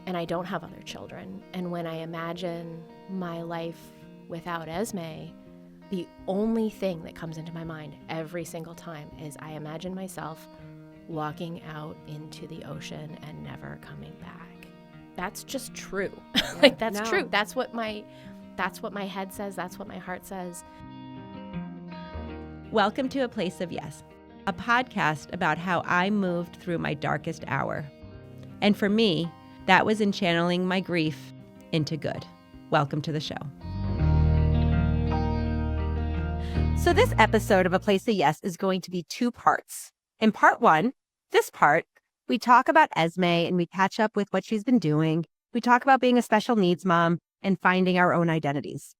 and I don't have other children. And when I imagine my life without Esme, the only thing that comes into my mind every single time is I imagine myself walking out into the ocean and never coming back. That's just true. Yeah, that's true. That's what my head says. That's what my heart says. Welcome to A Place of Yes, a podcast about how I moved through my darkest hour. And for me, that was in channeling my grief into good. Welcome to the show. So this episode of A Place of Yes is going to be two parts. In part one, this part, we talk about Esme and we catch up with what she's been doing. We talk about being a special needs mom and finding our own identities.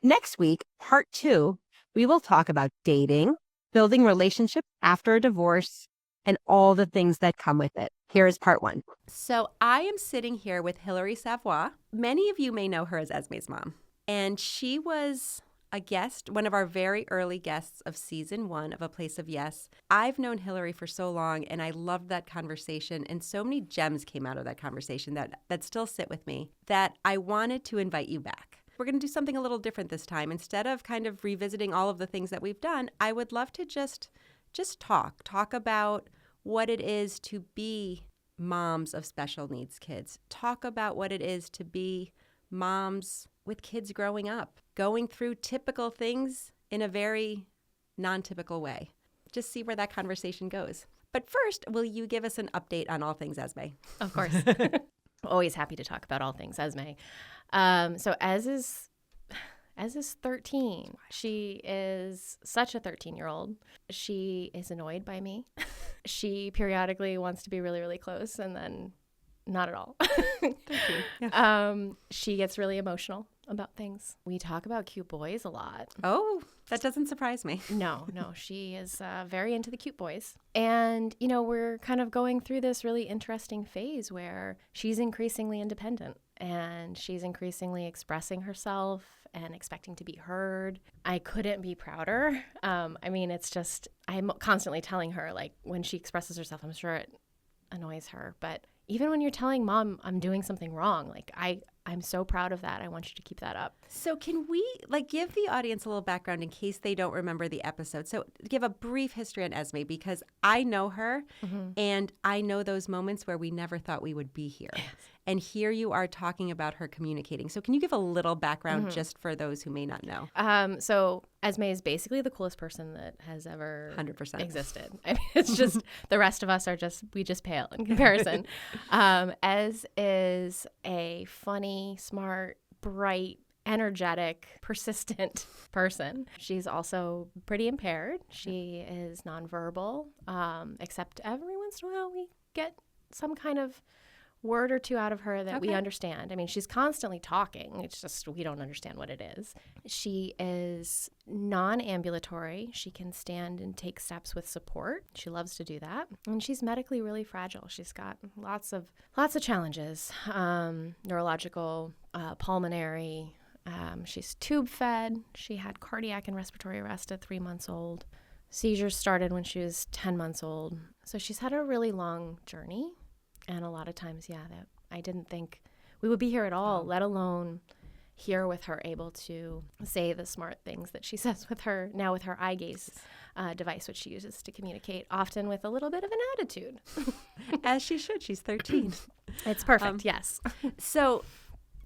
Next week, part two, we will talk about dating, building relationships after a divorce, and all the things that come with it. Here is part one. So I am sitting here with Hillary Savoy. Many of you may know her as Esme's mom. And she was a guest, one of our very early guests of season 1 of A Place of Yes. I've known Hillary for so long, and I loved that conversation, and so many gems came out of that conversation that still sit with me, that I wanted to invite you back. We're going to do something a little different this time. Instead of kind of revisiting all of the things that we've done, I would love to just talk about what it is to be moms of special needs kids. Talk about what it is to be moms with kids growing up, going through typical things in a very non-typical way. Just see where that conversation goes. But first, will you give us an update on all things Esme? Of course. Always happy to talk about all things Esme. So Ez is 13. She is such a 13-year-old. She is annoyed by me. She periodically wants to be really, really close, and then not at all. 13. Yeah. She gets really emotional about things. We talk about cute boys a lot. Oh, that doesn't surprise me. No, she is very into the cute boys. And, we're kind of going through this really interesting phase where she's increasingly independent and she's increasingly expressing herself and expecting to be heard. I couldn't be prouder. It's just, I'm constantly telling her, like, when she expresses herself, I'm sure it annoys her. But even when you're telling mom I'm doing something wrong, like, I'm so proud of that. I want you to keep that up. So can we give the audience a little background in case they don't remember the episode? So give a brief history on Esme, because I know her and I know those moments where we never thought we would be here. Yes. And here you are talking about her communicating. So can you give a little background just for those who may not know? So Esme is basically the coolest person that has ever 100% existed. It's just the rest of us we just pale in comparison. Ez is a funny, smart, bright, energetic, persistent person. She's also pretty impaired. She is nonverbal, except every once in a while we get some kind of word or two out of her that we understand. She's constantly talking. It's just we don't understand what it is. She is non-ambulatory. She can stand and take steps with support. She loves to do that. And she's medically really fragile. She's got lots of challenges, neurological, pulmonary. She's tube fed. She had cardiac and respiratory arrest at 3 months old. Seizures started when she was 10 months old. So she's had a really long journey. And a lot of times, that I didn't think we would be here at all, let alone here with her able to say the smart things that she says with her eye gaze device, which she uses to communicate, often with a little bit of an attitude. As she should. She's 13. It's perfect, yes. So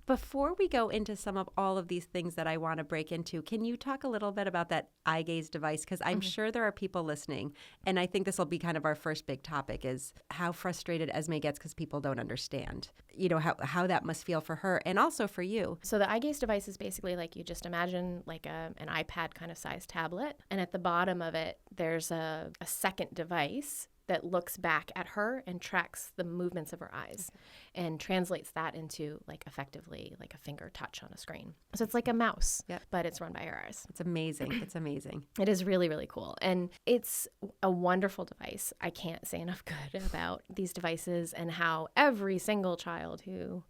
before we go into some of all of these things that I want to break into, can you talk a little bit about that eye gaze device? Because I'm sure there are people listening, and I think this will be kind of our first big topic, is how frustrated Esme gets because people don't understand, how that must feel for her and also for you. So the eye gaze device is basically like you just imagine like an iPad kind of size tablet, and at the bottom of it, there's a second device that looks back at her and tracks the movements of her eyes and translates that into effectively a finger touch on a screen. So it's like a mouse, but it's run by her eyes. It's amazing. It's amazing. It is really, really cool. And it's a wonderful device. I can't say enough good about these devices and how every single child who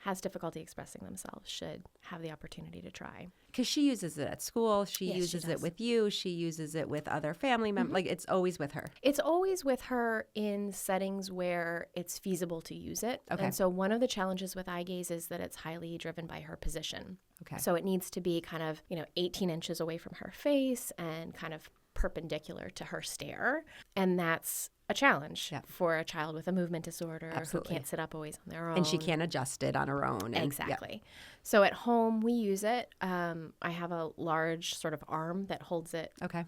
has difficulty expressing themselves should have the opportunity to try. Because she uses it at school. She Yes, she uses it does. with you. She uses it with other family members. Like, it's always with her. It's always with her in settings where it's feasible to use it. Okay. And so one of the challenges with eye gaze is that it's highly driven by her position. Okay. So it needs to be kind of, 18 inches away from her face and kind of perpendicular to her stare. And that's a challenge for a child with a movement disorder Absolutely. who can't sit up always on their own. And she can't adjust it on her own. And, Exactly. So at home, we use it. I have a large sort of arm that holds it Okay.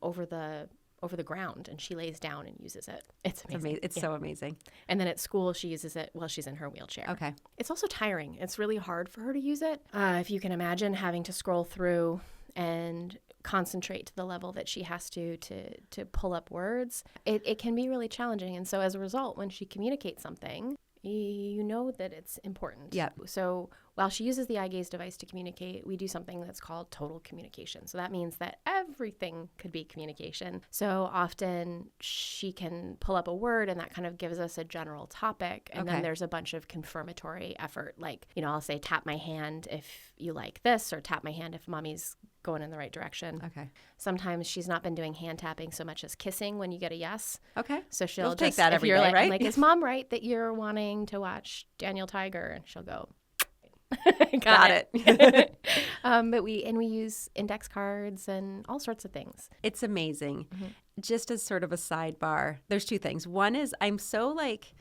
over the ground, and she lays down and uses it. It's amazing. It's so amazing. And then at school, she uses it while she's in her wheelchair. Okay. It's also tiring. It's really hard for her to use it. If you can imagine having to scroll through and concentrate to the level that she has to pull up words, it can be really challenging. And so as a result, when she communicates something, you know that it's important. Yep. So while she uses the eye gaze device to communicate, we do something that's called total communication. So that means that everything could be communication. So often she can pull up a word and that kind of gives us a general topic. And then there's a bunch of confirmatory effort. Like, I'll say, tap my hand if you like this, or tap my hand if mommy's going in the right direction. Okay. Sometimes she's not been doing hand tapping so much as kissing when you get a yes. Okay. So she'll You'll take just, that if every you're day, like, right? I'm like, is mom right that you're wanting to watch Daniel Tiger? And she'll go, got it. But we use index cards and all sorts of things. It's amazing. Just as sort of a sidebar, there's two things. One is I'm so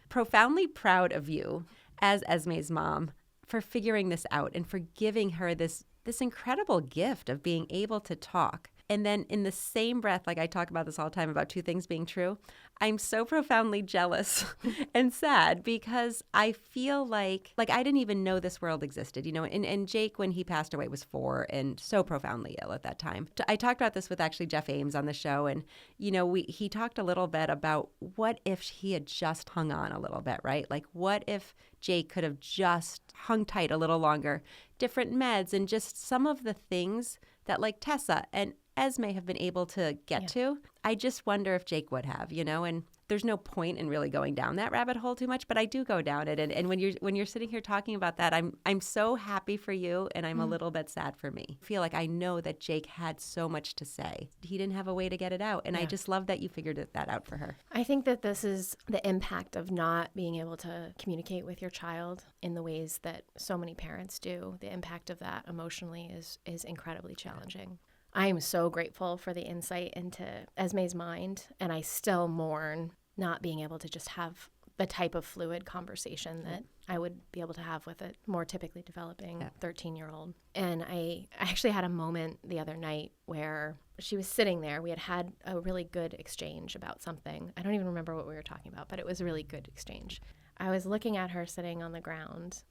profoundly proud of you as Esme's mom for figuring this out and for giving her this incredible gift of being able to talk. And then in the same breath, I talk about this all the time about two things being true, I'm so profoundly jealous and sad because I feel like I didn't even know this world existed, and Jake, when he passed away, was 4 and so profoundly ill at that time. I talked about this with actually Jeff Ames on the show, and, he talked a little bit about what if he had just hung on a little bit, right? What if Jake could have just hung tight a little longer, different meds, and just some of the things that Tessa and Esme have been able to get to. I just wonder if Jake would have, and there's no point in really going down that rabbit hole too much, but I do go down it. And when you're sitting here talking about that, I'm so happy for you, and I'm a little bit sad for me. I feel like I know that Jake had so much to say. He didn't have a way to get it out, and I just love that you figured that out for her. I think that this is the impact of not being able to communicate with your child in the ways that so many parents do. The impact of that emotionally is incredibly challenging. I am so grateful for the insight into Esme's mind, and I still mourn not being able to just have the type of fluid conversation that I would be able to have with a more typically developing 13-year-old. And I actually had a moment the other night where she was sitting there. We had a really good exchange about something. I don't even remember what we were talking about, but it was a really good exchange. I was looking at her sitting on the ground,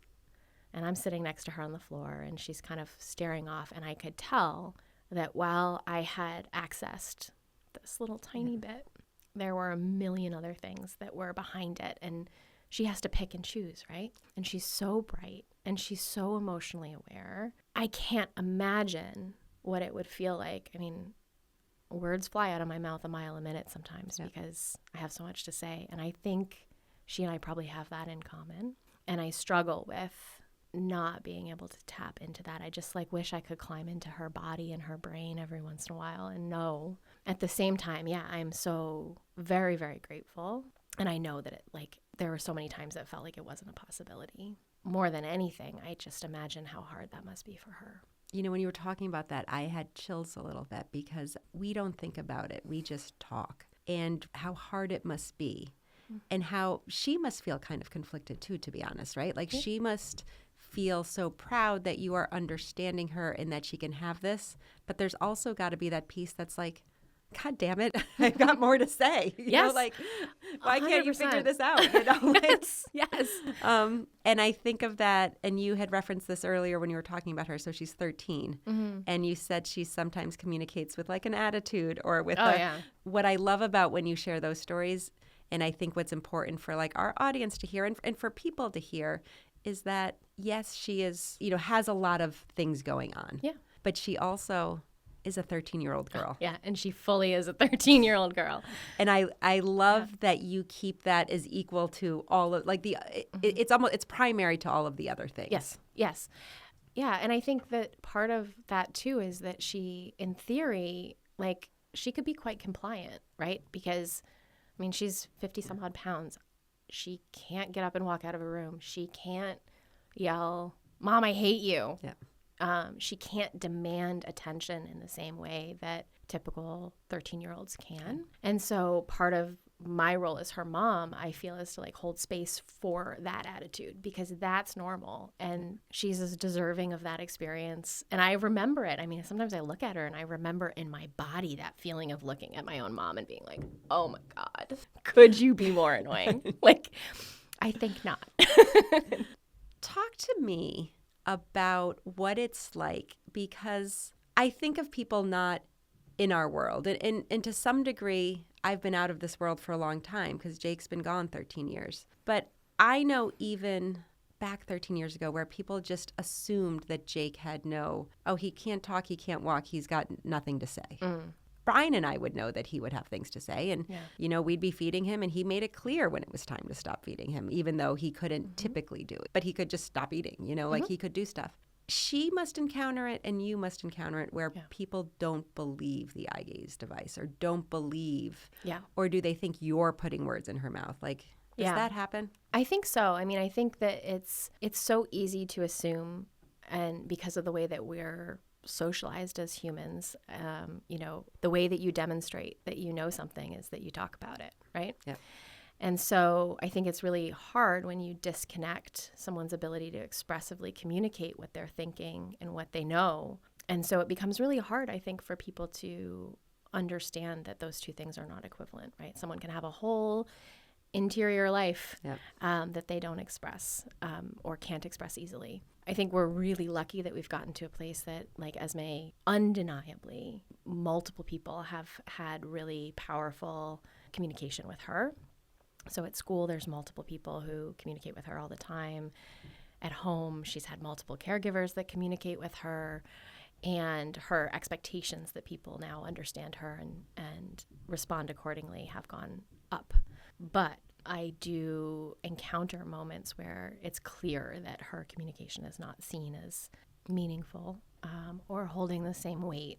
and I'm sitting next to her on the floor, and she's kind of staring off, and I could tell that while I had accessed this little tiny bit, there were a million other things that were behind it, and she has to pick and choose, right? And she's so bright, and she's so emotionally aware. I can't imagine what it would feel like. I mean, words fly out of my mouth a mile a minute sometimes because I have so much to say, and I think she and I probably have that in common, and I struggle with not being able to tap into that. I just wish I could climb into her body and her brain every once in a while and know. At the same time, I'm so very, very grateful. And I know that there were so many times that felt like it wasn't a possibility. More than anything, I just imagine how hard that must be for her. When you were talking about that, I had chills a little bit because we don't think about it. We just talk. And how hard it must be. And how she must feel kind of conflicted too, to be honest, right? She must feel so proud that you are understanding her and that she can have this. But there's also got to be that piece that's God damn it, I've got more to say. Yes. Why can't you figure 100%. this out? Yes. And I think of that, and you had referenced this earlier when you were talking about her. So she's 13, and you said she sometimes communicates with an attitude or with what I love about when you share those stories, and I think what's important for our audience to hear and for people to hear is that, yes, she is, has a lot of things going on. Yeah. But she also is a 13-year-old girl. Yeah, and she fully is a 13-year-old girl. And I love that you keep that as equal to all of like it's primary to all of the other things. Yes. Yeah, and I think that part of that too is that she, in theory, like she could be quite compliant, right? Because I mean, she's 50 some odd pounds. She can't get up and walk out of a room. She can't yell, "Mom, I hate you." Yeah. She can't demand attention in the same way that typical 13-year-olds can. And so part of my role as her mom, I feel, is to like hold space for that attitude because that's normal. And she's as deserving of that experience. And I remember it. I mean, sometimes I look at her and I remember in my body that feeling of looking at my own mom and being like, oh my God, could you be more annoying? Like, I think not. Talk to me about what it's like, because I think of people not in our world. And to some degree, I've been out of this world for a long time because Jake's been gone 13 years. But I know even back 13 years ago where people just assumed that Jake had he can't talk, he can't walk, he's got nothing to say. Brian and I would know that he would have things to say. And, we'd be feeding him and he made it clear when it was time to stop feeding him, even though he couldn't typically do it. But he could just stop eating, like he could do stuff. She must encounter it and you must encounter it where people don't believe the eye gaze device or don't believe. Or do they think you're putting words in her mouth? Like, does that happen? I think so. I mean, I think that it's so easy to assume, and because of the way that we're socialized as humans, the way that you demonstrate that you know something is that you talk about it, right? Yeah. And so I think it's really hard when you disconnect someone's ability to expressively communicate what they're thinking and what they know. And so it becomes really hard, I think, for people to understand that those two things are not equivalent, right? Someone can have a whole interior life that they don't express or can't express easily. I think we're really lucky that we've gotten to a place that, like Esme, undeniably, multiple people have had really powerful communication with her. So at school, there's multiple people who communicate with her all the time. At home, she's had multiple caregivers that communicate with her, and her expectations that people now understand her and respond accordingly have gone up. But I do encounter moments where it's clear that her communication is not seen as meaningful or holding the same weight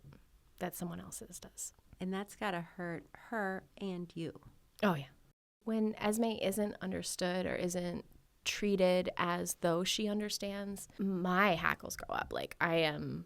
that someone else's does. And that's got to hurt her and you. Oh, yeah. When Esme isn't understood or isn't treated as though she understands, my hackles go up. Like I'm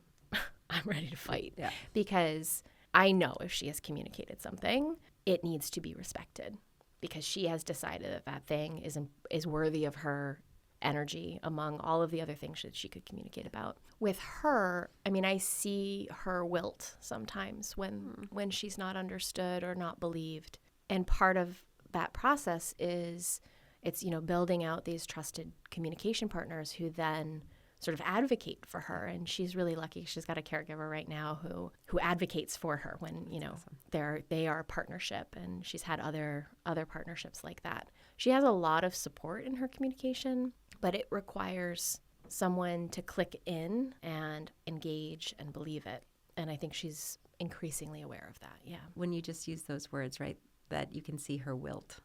ready to fight because I know if she has communicated something, it needs to be respected because she has decided that that thing is worthy of her energy among all of the other things that she could communicate about. With her, I mean, I see her wilt sometimes when she's not understood or not believed. And part of that process is it's, building out these trusted communication partners who then sort of advocate for her. And she's really lucky. She's got a caregiver right now who advocates for her when, awesome. they are a partnership, and she's had other partnerships like that. She has a lot of support in her communication, but it requires someone to click in and engage and believe it. And I think she's increasingly aware of that. Yeah. When you just use those words, right? That you can see her wilt.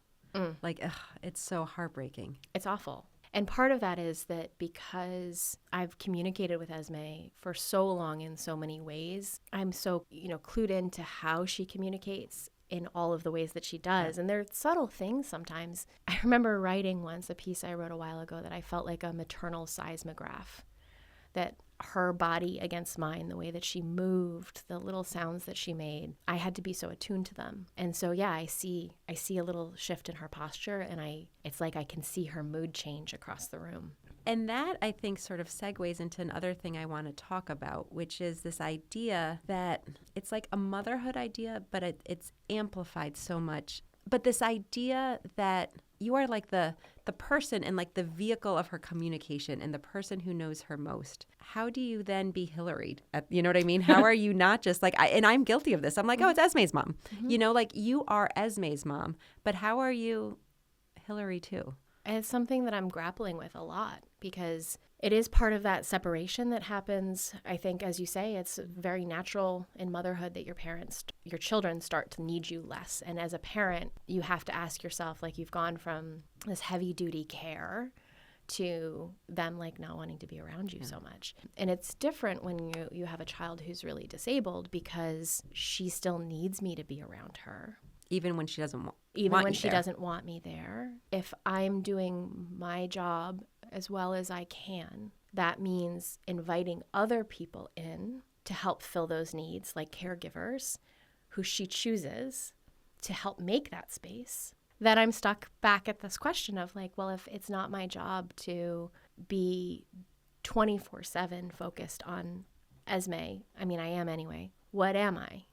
Like, it's so heartbreaking. It's awful. And part of that is that because I've communicated with Esme for so long in so many ways, I'm so, clued into how she communicates in all of the ways that she does. And they're subtle things sometimes. I remember writing once a piece I wrote a while ago that I felt like a maternal seismograph, that her body against mine, the way that she moved, the little sounds that she made, I had to be so attuned to them. And so, I see a little shift in her posture, and it's like I can see her mood change across the room. And that, I think, sort of segues into another thing I want to talk about, which is this idea that it's like a motherhood idea, but it's amplified so much. But this idea that you are like the person and like the vehicle of her communication and the person who knows her most. How do you then be Hillary? You know what I mean? How are you not just like, and I'm guilty of this. I'm like, oh, it's Esme's mom. Mm-hmm. Like you are Esme's mom, but how are you Hillary too? It's something that I'm grappling with a lot because it is part of that separation that happens. I think, as you say, it's very natural in motherhood that your children start to need you less. And as a parent, you have to ask yourself, like, you've gone from this heavy duty care to them like not wanting to be around you so much. And it's different when you have a child who's really disabled because she still needs me to be around her. Even when she doesn't doesn't want me there. If I'm doing my job as well as I can, that means inviting other people in to help fill those needs, like caregivers who she chooses to help make that space. Then I'm stuck back at this question of like, well, if it's not my job to be 24/7 focused on Esme, I mean, I am anyway. What am I?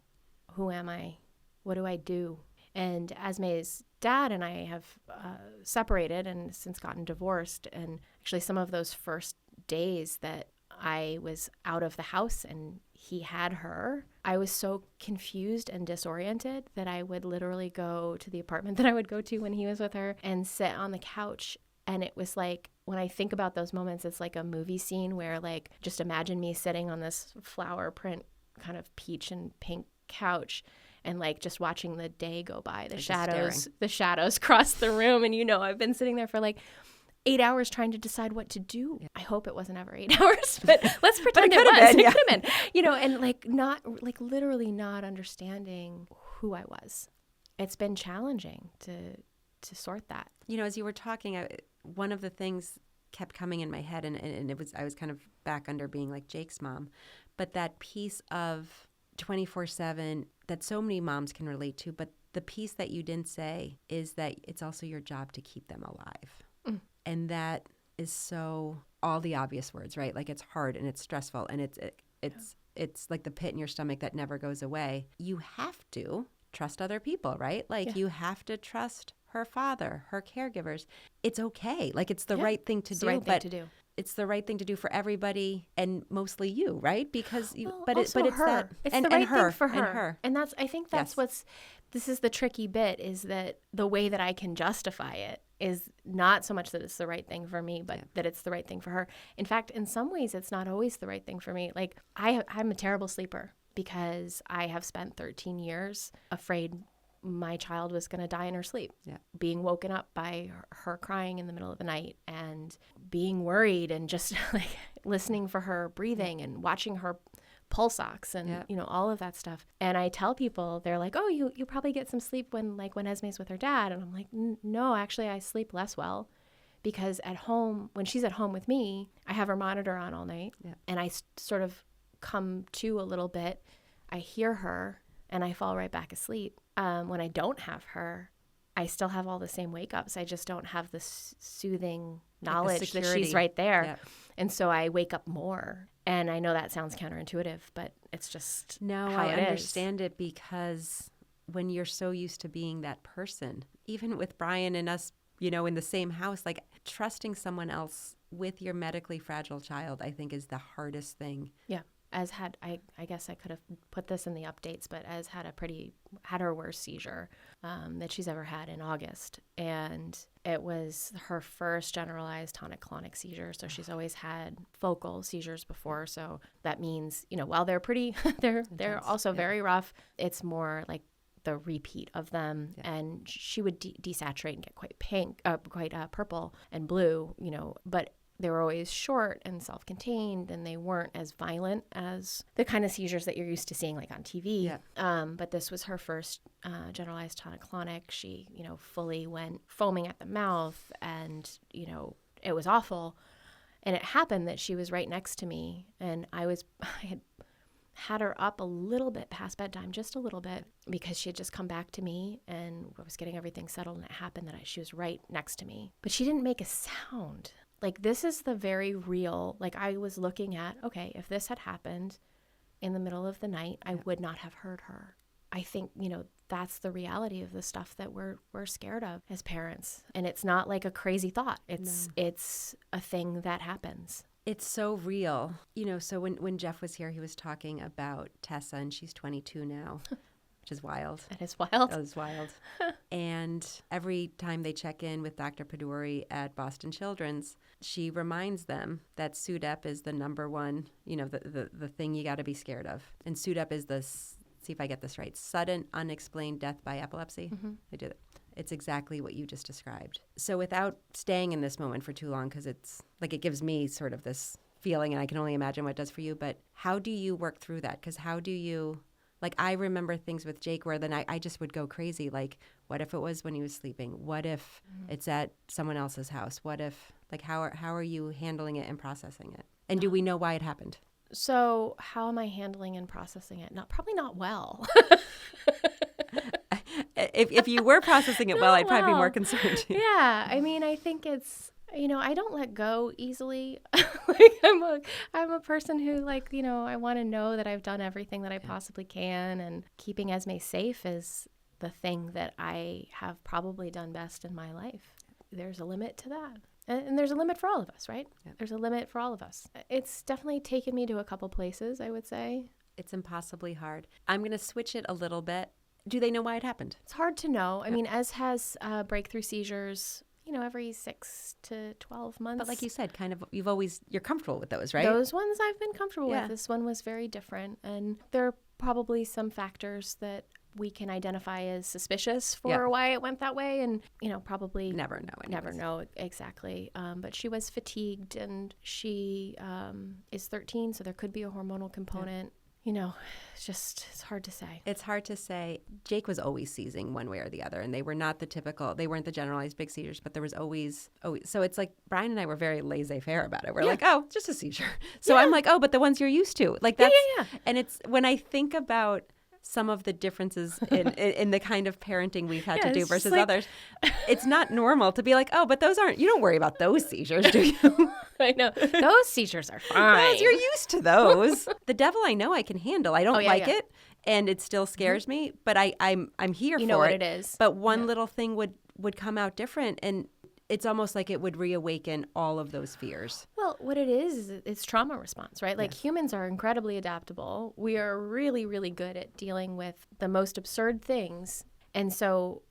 Who am I? What do I do? And Esme's dad and I have separated and since gotten divorced. And actually some of those first days that I was out of the house and he had her, I was so confused and disoriented that I would literally go to the apartment that I would go to when he was with her and sit on the couch. And it was like, when I think about those moments, it's like a movie scene where like, just imagine me sitting on this flower print kind of peach and pink couch and like just watching the day go by, the shadows cross the room. And I've been sitting there for like 8 hours trying to decide what to do. Yeah. I hope it wasn't ever 8 hours, but let's pretend it was. It could have been, and like literally not understanding who I was. It's been challenging to sort that. As you were talking, one of the things kept coming in my head, and I was kind of back under being like Jake's mom, but that piece of 24/7 that so many moms can relate to, but the piece that you didn't say is that it's also your job to keep them alive. Mm. And that is so all the obvious words, right? Like it's hard and it's stressful and it's like the pit in your stomach that never goes away. You have to trust other people, right? Like you have to trust her father, her caregivers. It's okay. Like it's the right thing to do. It's the right thing to do for everybody and mostly you, right? Because it's her. That, it's and, the right and her, thing for her. And her. And I think that's this is the tricky bit, is that the way that I can justify it is not so much that it's the right thing for me, but that it's the right thing for her. In fact, in some ways, it's not always the right thing for me. Like I'm a terrible sleeper because I have spent 13 years afraid my child was going to die in her sleep, being woken up by her crying in the middle of the night and being worried and just like listening for her breathing and watching her pulse ox and, all of that stuff. And I tell people, they're like, oh, you probably get some sleep when Esme's with her dad. And I'm like, no, actually I sleep less well because at home, when she's at home with me, I have her monitor on all night and I sort of come to a little bit. I hear her and I fall right back asleep. When I don't have her, I still have all the same wake-ups. I just don't have the soothing knowledge that she's right there. Yep. And so I wake up more. And I know that sounds counterintuitive, but it's just how it is. I understand it because when you're so used to being that person, even with Brian and us, in the same house, like trusting someone else with your medically fragile child, I think is the hardest thing. Yeah. I guess I could have put this in the updates, but had her worst seizure that she's ever had in August. And it was her first generalized tonic-clonic seizure. So she's always had focal seizures before. So that means, while they're pretty, they're also very rough. It's more like the repeat of them. Yeah. And she would desaturate and get quite purple and blue, but they were always short and self-contained, and they weren't as violent as the kind of seizures that you're used to seeing like on TV. Yeah. But this was her first generalized tonic-clonic. She, fully went foaming at the mouth, and, it was awful. And it happened that she was right next to me, and I had her up a little bit past bedtime, just a little bit, because she had just come back to me and I was getting everything settled, and it happened that she was right next to me. But she didn't make a sound. Like, this is the very real, like, I was looking at, okay, if this had happened in the middle of the night, I would not have heard her. I think, that's the reality of the stuff that we're scared of as parents. And it's not like a crazy thought. It's a thing that happens. It's so real. So when Jeff was here, he was talking about Tessa, and she's 22 now. which is wild. It is wild. It was wild. And every time they check in with Dr. Paduri at Boston Children's, she reminds them that SUDEP is the number one, the thing you got to be scared of. And SUDEP is this, see if I get this right, sudden unexplained death by epilepsy. I did it. It's exactly what you just described. So without staying in this moment for too long, because it's like it gives me sort of this feeling, and I can only imagine what it does for you, but how do you work through that? Because how do you... Like, I remember things with Jake where then I just would go crazy. Like, what if it was when he was sleeping? What if it's at someone else's house? What if, like, how are you handling it and processing it? And do we know why it happened? So how am I handling and processing it? Probably not well. If you were processing it well, I'd probably be more concerned. Yeah. I mean, I think it's, I don't let go easily. Like I'm a person who I want to know that I've done everything that I possibly can, and keeping Esme safe is the thing that I have probably done best in my life. There's a limit to that. And there's a limit for all of us, right? Yeah. There's a limit for all of us. It's definitely taken me to a couple places, I would say. It's impossibly hard. I'm going to switch it a little bit. Do they know why it happened? It's hard to know. I mean, Ez has breakthrough seizures, every 6 to 12 months. But like you said, kind of, you're comfortable with those, right? Those ones I've been comfortable with. This one was very different. And there are probably some factors that we can identify as suspicious for why it went that way. And, probably never know. Never know exactly. But she was fatigued, and she is 13, so there could be a hormonal component. It's hard to say. It's hard to say. Jake was always seizing one way or the other, and they were not they weren't the generalized big seizures, but there was always. So it's like Brian and I were very laissez-faire about it. We're like, oh, just a seizure. So I'm like, oh, but the ones you're used to. Like that's, And it's when I think about some of the differences in the kind of parenting we've had to do versus others, it's not normal to be like, oh, but you don't worry about those seizures, do you? I know. Those seizures are fine. You're used to those. The devil I know I can handle. I don't like it, and it still scares me, but I'm here for it. You know what it is. But one little thing would come out different, and it's almost like it would reawaken all of those fears. Well, what it is it's trauma response, right? Like humans are incredibly adaptable. We are really, really good at dealing with the most absurd things. And so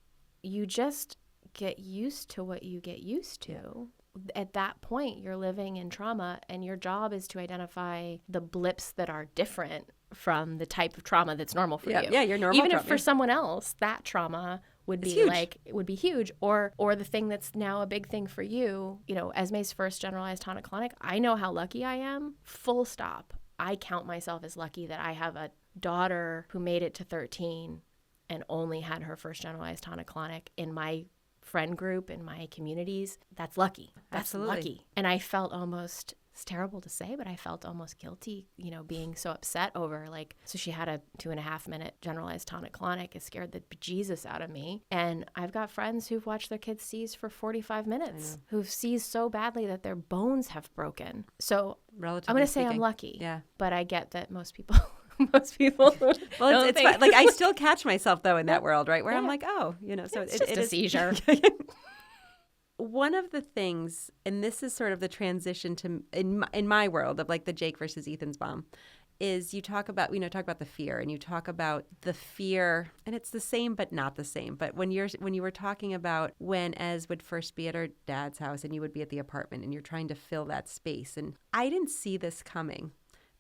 you just get used to what you get used to. At that point, you're living in trauma, and your job is to identify the blips that are different from the type of trauma that's normal for you. Yeah, your normal Even trauma. if for someone else, that trauma would be it would be huge, or the thing that's now a big thing for you, Esme's first generalized tonic-clonic, I know how lucky I am, full stop. I count myself as lucky that I have a daughter who made it to 13 and only had her first generalized tonic-clonic in my friend group, in my communities. That's lucky. That's Absolutely. Lucky. And I felt almost, it's terrible to say, but I felt almost guilty, being so upset over so she had a 2.5 minute generalized tonic-clonic. It scared the bejesus out of me. And I've got friends who've watched their kids seize for 45 minutes, who've seized so badly that their bones have broken. So Relatively I'm going to say speaking. I'm lucky. Yeah. But I get that most people well, it's fine. Like I still catch myself though in that world, right? Where I'm like, oh, so it's just a seizure. One of the things, and this is sort of the transition to in my world of like the Jake versus Ethan's mom, is you talk about the fear, and you talk about the fear, and it's the same but not the same. But when you were talking about when Ez would first be at her dad's house and you would be at the apartment, and you're trying to fill that space, and I didn't see this coming.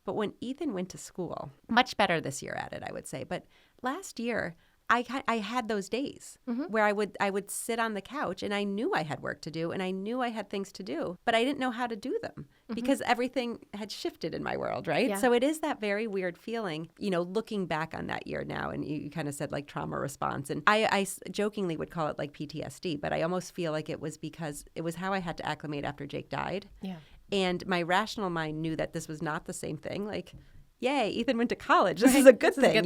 But when Ethan went to school, much better this year at it, I would say. But last year, I had those days where I would sit on the couch, and I knew I had work to do, and I knew I had things to do, but I didn't know how to do them because everything had shifted in my world, right? Yeah. So it is that very weird feeling, looking back on that year now, and you kind of said like trauma response, and I jokingly would call it like PTSD, but I almost feel like it was because it was how I had to acclimate after Jake died. Yeah. And my rational mind knew that this was not the same thing. Like, yay, Ethan went to college. This is a good thing,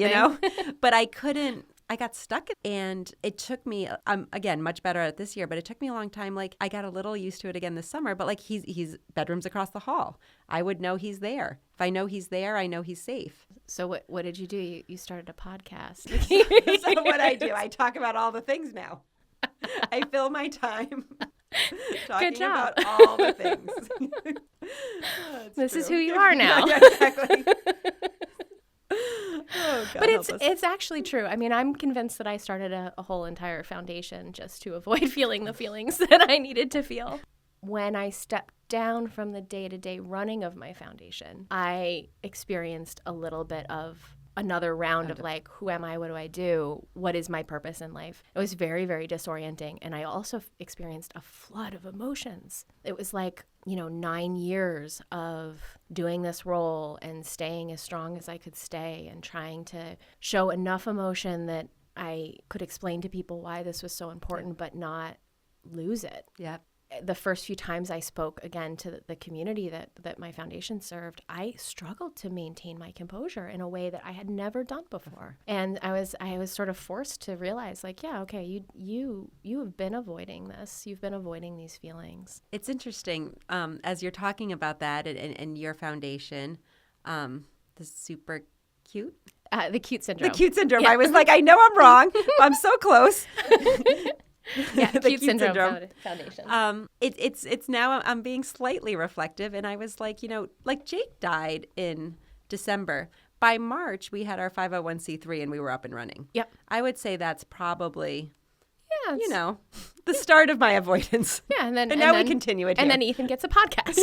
But I got stuck. And it took me, I'm again, much better at it this year, but it took me a long time. Like, I got a little used to it again this summer, but like he's bedrooms across the hall. I would know he's there. If I know he's there, I know he's safe. So what did you do? You started a podcast. So what I do, I talk about all the things now. I fill my time talking about all the things. This is who you are now. Yeah, exactly. Oh, But it's actually true. I mean, I'm convinced that I started a whole entire foundation just to avoid feeling the feelings that I needed to feel. When I stepped down from the day-to-day running of my foundation, I experienced a little bit of another round of like, who am I? What do I do? What is my purpose in life? It was very, very disorienting. And I also experienced a flood of emotions. It was like, 9 years of doing this role and staying as strong as I could stay and trying to show enough emotion that I could explain to people why this was so important, but not lose it. Yeah. The first few times I spoke again to the community that my foundation served, I struggled to maintain my composure in a way that I had never done before. And I was sort of forced to realize, like, yeah, okay, you have been avoiding this. You've been avoiding these feelings. It's interesting as you're talking about that and your foundation, the super cute. The cute syndrome. The cute syndrome. Yeah. I was like, I know I'm wrong. I'm so close. Yeah, the cute syndrome foundation. It's now I'm being slightly reflective, and I was like, like Jake died in December. By March, we had our 501c3 and we were up and running. Yep. I would say that's probably, Yeah, the start of my avoidance. Yeah, and then we continue it. And here. then Ethan gets a podcast.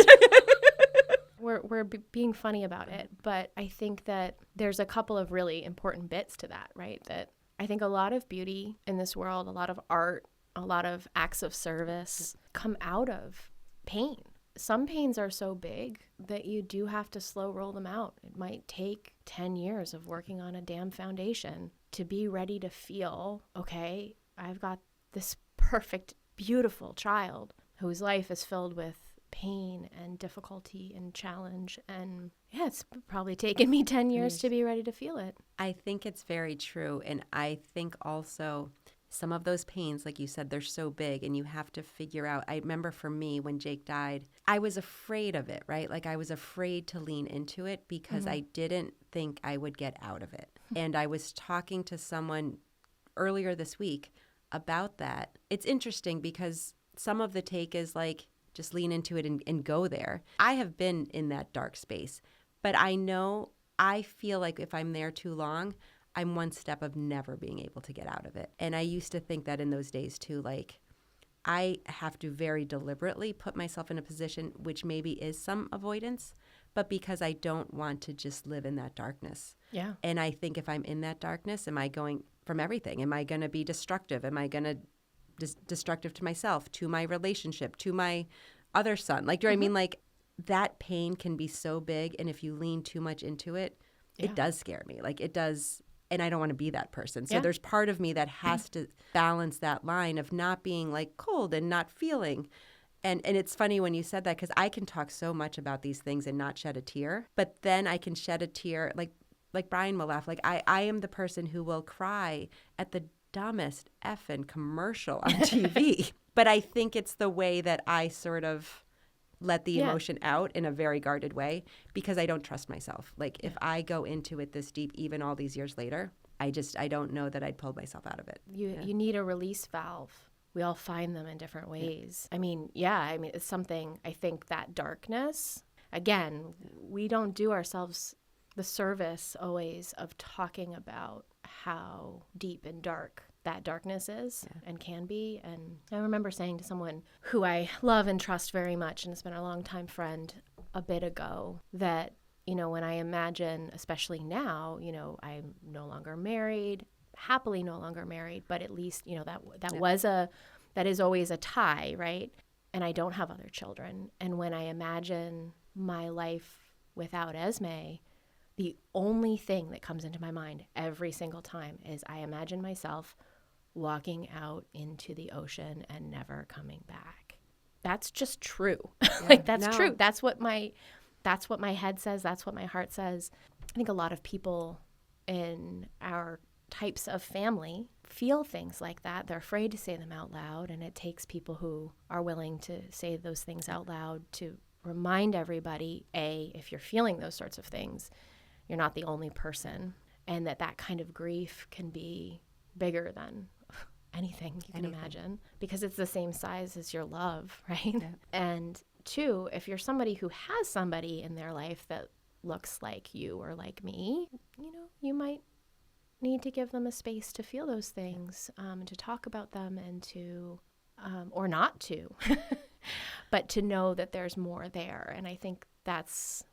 We're being funny about it, but I think that there's a couple of really important bits to that, right? That I think a lot of beauty in this world, a lot of art, a lot of acts of service come out of pain. Some pains are so big that you do have to slow roll them out. It might take 10 years of working on a damn foundation to be ready to feel, okay, I've got this perfect, beautiful child whose life is filled with pain and difficulty and challenge. And yeah, it's probably taken me 10 years to be ready to feel it. I think it's very true. And I think also some of those pains, like you said, they're so big and you have to figure out. I remember for me when Jake died, I was afraid of it, right? Like I was afraid to lean into it because I didn't think I would get out of it. And I was talking to someone earlier this week about that. It's interesting because some of the take is like, just lean into it and go there. I have been in that dark space, but I feel like if I'm there too long, I'm one step of never being able to get out of it. And I used to think that in those days too, like I have to very deliberately put myself in a position which maybe is some avoidance, but because I don't want to just live in that darkness. Yeah. And I think if I'm in that darkness, am I going from everything? Am I going to be destructive? Am I going to destructive to myself, to my relationship, to my other son? Like, do I mean, like that pain can be so big. And if you lean too much into it, it does scare me. Like it does. And I don't want to be that person. So there's part of me that has to balance that line of not being like cold and not feeling. And it's funny when you said that, because I can talk so much about these things and not shed a tear. But then I can shed a tear, like Brian will laugh. Like I am the person who will cry at the dumbest effing commercial on TV. But I think it's the way that I sort of let the emotion out in a very guarded way because I don't trust myself. Like if I go into it this deep, even all these years later, I don't know that I'd pull myself out of it. You need a release valve. We all find them in different ways. I mean, it's something, I think that darkness, again, we don't do ourselves the service always of talking about how deep and dark that darkness is and can be. And I remember saying to someone who I love and trust very much and has been a longtime friend a bit ago that, when I imagine, especially now, I'm no longer married, happily no longer married, but at least, that is always a tie, right? And I don't have other children. And when I imagine my life without Esme, the only thing that comes into my mind every single time is I imagine myself walking out into the ocean and never coming back. That's just true. True. That's what my head says. That's what my heart says. I think a lot of people in our types of family feel things like that. They're afraid to say them out loud, and it takes people who are willing to say those things out loud to remind everybody, if you're feeling those sorts of things, you're not the only person, and that kind of grief can be bigger than anything you can imagine because it's the same size as your love, right? Yeah. And two, if you're somebody who has somebody in their life that looks like you or like me, you might need to give them a space to feel those things, and to talk about them, and to, or not to, but to know that there's more there. And I think that's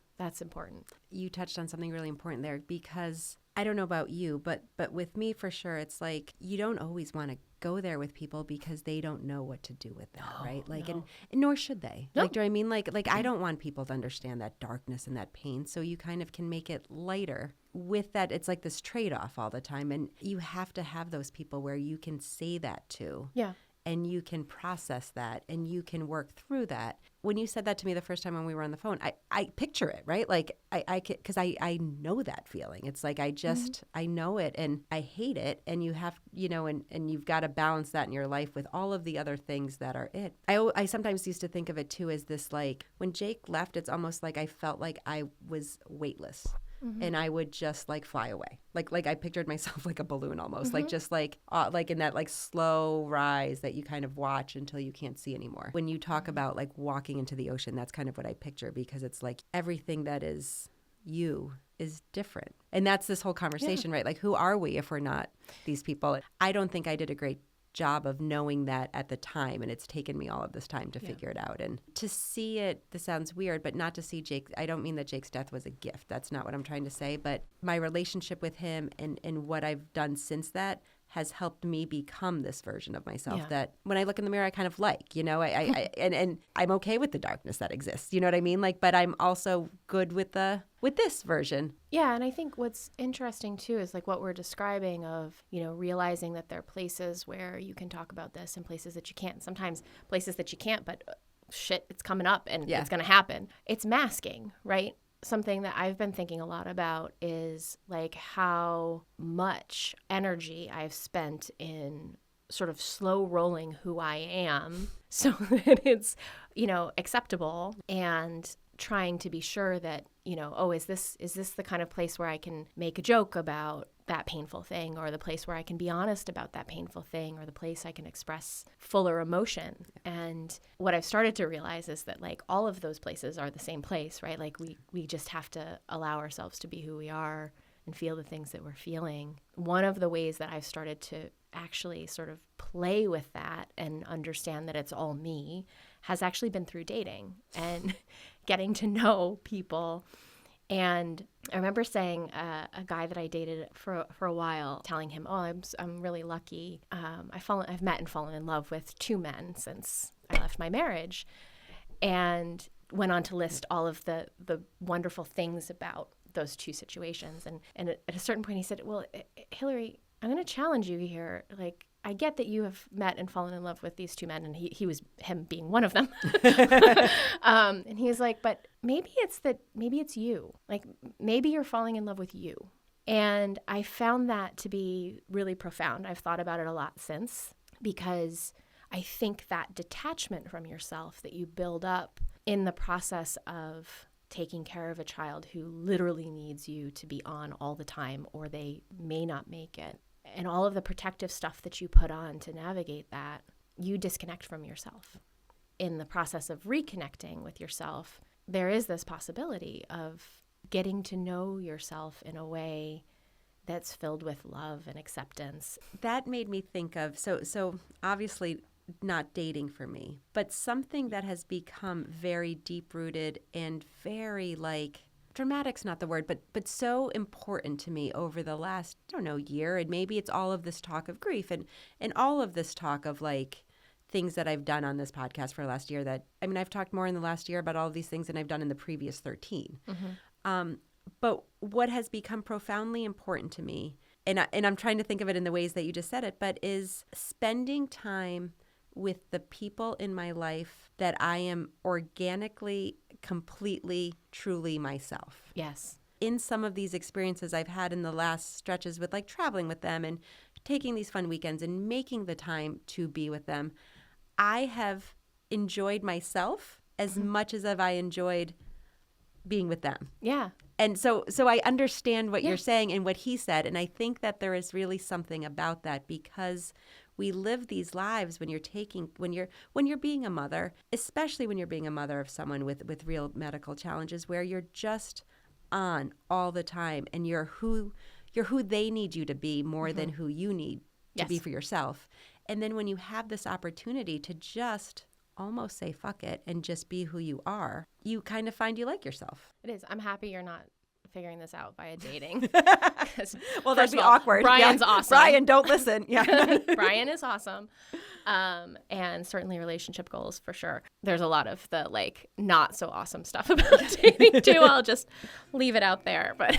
important. You touched on something really important there, because I don't know about you, but with me for sure, it's like you don't always want to go there with people because they don't know what to do with that, right? Like, no. and nor should they. No. Like, do you know what I mean? Like I don't want people to understand that darkness and that pain. So you kind of can make it lighter. With that, it's like this trade-off all the time, and you have to have those people where you can say that to. Yeah. And you can process that, and you can work through that. When you said that to me the first time when we were on the phone, I picture it, right? Like because I know that feeling. It's like I know it, and I hate it. And you have, and you've got to balance that in your life with all of the other things that are it. I sometimes used to think of it too as this, like, when Jake left, it's almost like I felt like I was weightless. Mm-hmm. And I would just like fly away. Like I pictured myself like a balloon almost, mm-hmm. like just like in that like slow rise that you kind of watch until you can't see anymore. When you talk about like walking into the ocean, that's kind of what I picture, because it's like everything that is you is different. And that's this whole conversation, right? Like, who are we if we're not these people? I don't think I did a great job of knowing that at the time, and it's taken me all of this time to figure it out. And to see it, this sounds weird, but not to see Jake, I don't mean that Jake's death was a gift. That's not what I'm trying to say, but my relationship with him and what I've done since that has helped me become this version of myself that when I look in the mirror, I kind of like, and I'm okay with the darkness that exists. You know what I mean? Like, but I'm also good with this version. Yeah. And I think what's interesting too is like what we're describing of, realizing that there are places where you can talk about this and places that you can't. Sometimes places that you can't, but shit, it's coming up and it's going to happen. It's masking, right? Something that I've been thinking a lot about is like how much energy I've spent in sort of slow rolling who I am so that it's, acceptable, and trying to be sure that, is this the kind of place where I can make a joke about that painful thing, or the place where I can be honest about that painful thing, or the place I can express fuller emotion. And what I've started to realize is that like all of those places are the same place, right? Like we just have to allow ourselves to be who we are and feel the things that we're feeling. One of the ways that I've started to actually sort of play with that and understand that it's all me has actually been through dating and getting to know people. And I remember saying a guy that I dated for a while, telling him, I'm really lucky. I've met and fallen in love with 2 men since I left my marriage, and went on to list all of the wonderful things about those 2 situations. And at a certain point he said, well, Hillary, I'm going to challenge you here. Like, I get that you have met and fallen in love with these 2 men, and he was him being one of them. And he was like, but maybe it's you. Like, maybe you're falling in love with you. And I found that to be really profound. I've thought about it a lot since, because I think that detachment from yourself that you build up in the process of taking care of a child who literally needs you to be on all the time, or they may not make it, and all of the protective stuff that you put on to navigate that, you disconnect from yourself. In the process of reconnecting with yourself, there is this possibility of getting to know yourself in a way that's filled with love and acceptance. That made me think of, so obviously not dating for me, but something that has become very deep-rooted and very like, dramatic's not the word, but so important to me over the last, year. And maybe it's all of this talk of grief and all of this talk of like things that I've done on this podcast for last year that, I've talked more in the last year about all of these things than I've done in the previous 13. Mm-hmm. But what has become profoundly important to me, and I'm trying to think of it in the ways that you just said it, but is spending time with the people in my life that I am organically, completely, truly myself. Yes. In some of these experiences I've had in the last stretches with like traveling with them and taking these fun weekends and making the time to be with them, I have enjoyed myself as much as I enjoyed being with them. Yeah. And so I understand what you're saying and what he said, and I think that there is really something about that, because we live these lives when you're being a mother, especially when you're being a mother of someone with real medical challenges, where you're just on all the time and you're who You're who they need you to be more than who you need to be Yes. for yourself. And then when you have this opportunity to just almost say fuck it and just be who you are, you kind of find you like yourself. It is. I'm happy you're not figuring this out via dating. Well, that'd First be of all, awkward. Brian's awesome. Brian, don't listen. Yeah. Brian is awesome. And certainly relationship goals for sure. There's a lot of the like not so awesome stuff about dating too. I'll just leave it out there. But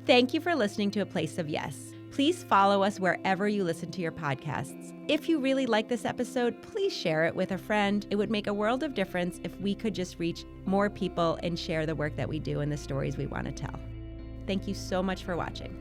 Thank you for listening to A Place of Yes. Please follow us wherever you listen to your podcasts. If you really like this episode, please share it with a friend. It would make a world of difference if we could just reach more people and share the work that we do and the stories we want to tell. Thank you so much for watching.